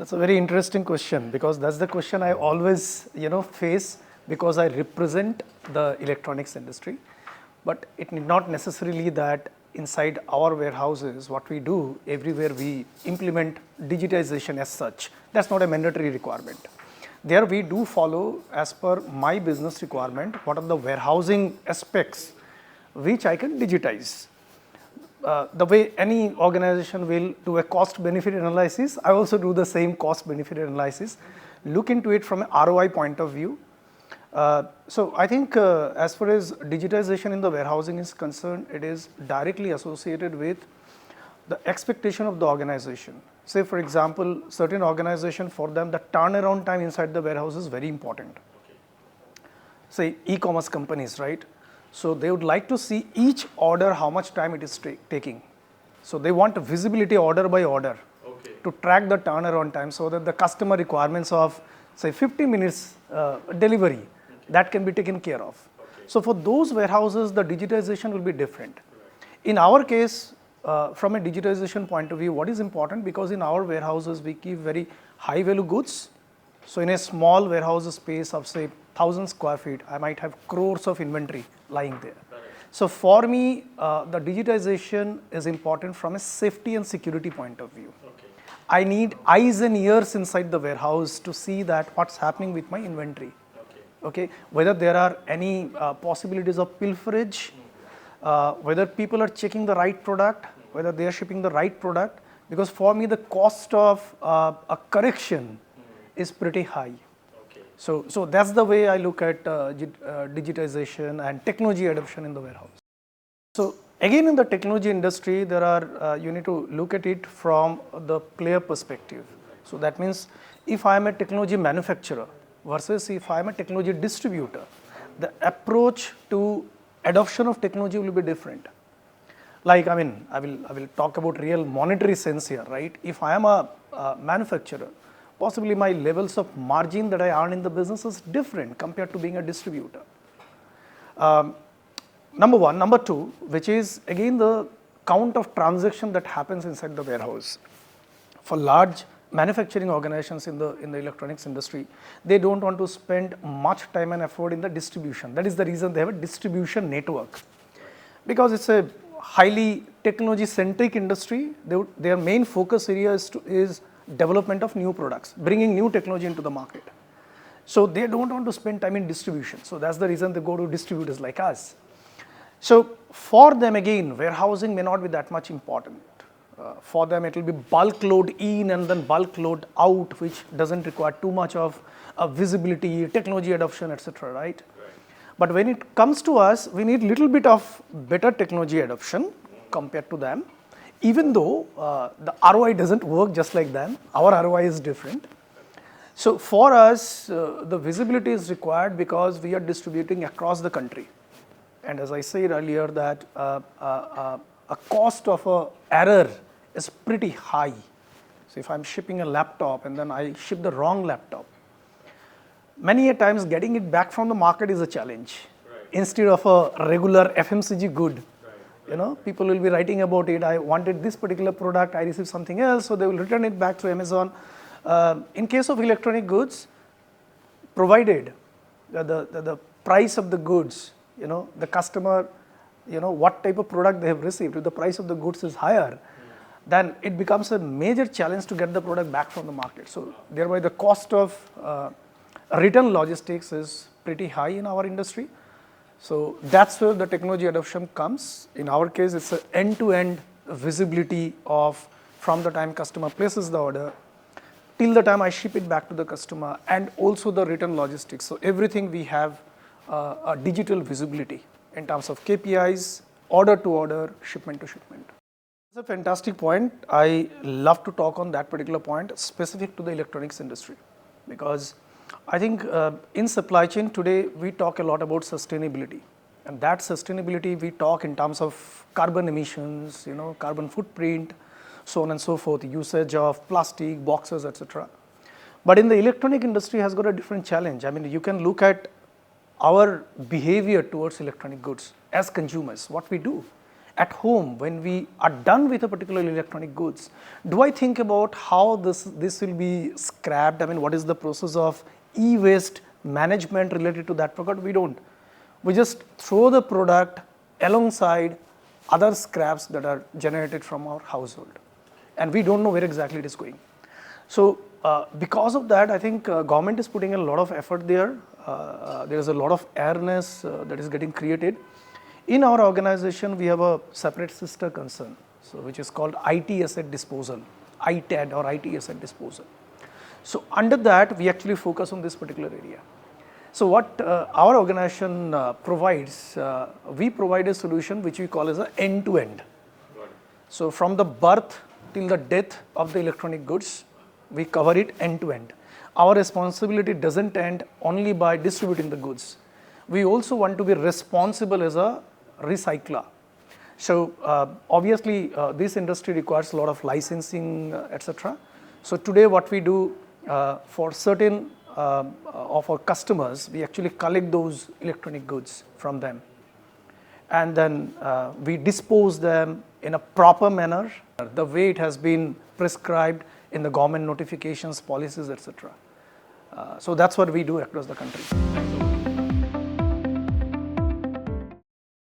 That's a very interesting question because that's the question I always, face because I represent the electronics industry. But it need not necessarily that inside our warehouses, what we do, everywhere we implement digitization as such. That's not a mandatory requirement. There we do follow, as per my business requirement, what are the warehousing aspects which I can digitize. The way any organization will do a cost benefit analysis, I also do the same cost benefit analysis, look into it from an ROI point of view. So I think as far as digitization in the warehousing is concerned, it is directly associated with the expectation of the organization. Say for example, certain organization, for them the turnaround time inside the warehouse is very important. Say e-commerce companies, right? So they would like to see each order how much time it is taking. So they want visibility order by order to track the turnaround time so that the customer requirements of say 50 minutes delivery that can be taken care of. So for those warehouses the digitization will be different. In our case, from a digitization point of view, what is important, because in our warehouses we keep very high value goods. So in a small warehouse space of say 1,000 square feet, I might have crores of inventory lying there. So for me, the digitization is important from a safety and security point of view. I need eyes and ears inside the warehouse to see that what's happening with my inventory. Okay, whether there are any possibilities of pilferage, whether people are checking the right product, whether they are shipping the right product, because for me the cost of a correction is pretty high. So that's the way I look at digitization and technology adoption in the warehouse. So again, in the technology industry, there are you need to look at it from the player perspective. So that means if I am a technology manufacturer versus if I am a technology distributor, the approach to adoption of technology will be different. Like, I will talk about real monetary sense here, right? If I am a manufacturer, possibly my levels of margin that I earn in the business is different compared to being a distributor. Number one. Number two, which is again the count of transaction that happens inside the warehouse. For large manufacturing organizations in the electronics industry, they don't want to spend much time and effort in the distribution. That is the reason they have a distribution network. Because it's a highly technology centric industry, their main focus area is development of new products, bringing new technology into the market. So they don't want to spend time in distribution. So that's the reason they go to distributors like us. So for them again, warehousing may not be that much important. For them it will be bulk load in and then bulk load out, which doesn't require too much of visibility, technology adoption, etc. Right? But when it comes to us, we need little bit of better technology adoption compared to them. Even though the ROI doesn't work just like them, our ROI is different. So for us, the visibility is required because we are distributing across the country. And as I said earlier, that a cost of an error is pretty high. So if I'm shipping a laptop and then I ship the wrong laptop, many a times getting it back from the market is a challenge. Instead of a regular FMCG good. People will be writing about it. I wanted this particular product, I received something else, so they will return it back to Amazon. In case of electronic goods, provided the price of the goods, the customer, what type of product they have received, if the price of the goods is higher, then it becomes a major challenge to get the product back from the market. So thereby the cost of return logistics is pretty high in our industry. So that's where the technology adoption comes. In our case, it's an end-to-end visibility of from the time customer places the order till the time I ship it back to the customer, and also the return logistics. So everything we have a digital visibility in terms of KPIs, order to order, shipment to shipment. It's a fantastic point. I love to talk on that particular point specific to the electronics industry, because I think in supply chain today, we talk a lot about sustainability, and that sustainability we talk in terms of carbon emissions, carbon footprint, so on and so forth, usage of plastic, boxes, etc. But in the electronic industry has got a different challenge. You can look at our behavior towards electronic goods as consumers, what we do. at home, when we are done with a particular electronic goods, do I think about how this will be scrapped? I mean, what is the process of e-waste management related to that product? We don't. We just throw the product alongside other scraps that are generated from our household, and we don't know where exactly it is going. So because of that, I think government is putting a lot of effort there. There is a lot of awareness that is getting created. In our organization, we have a separate sister concern, so which is called IT asset disposal, ITAD or IT asset disposal. So under that, we actually focus on this particular area. So what our organization provides, we provide a solution which we call as an end-to-end. So from the birth till the death of the electronic goods, we cover it end-to-end. Our responsibility doesn't end only by distributing the goods. We also want to be responsible as a recycler. So obviously this industry requires a lot of licensing, etc. So today what we do for certain of our customers, we actually collect those electronic goods from them, and then we dispose them in a proper manner, the way it has been prescribed in the government notifications, policies, etc. So that's what we do across the country.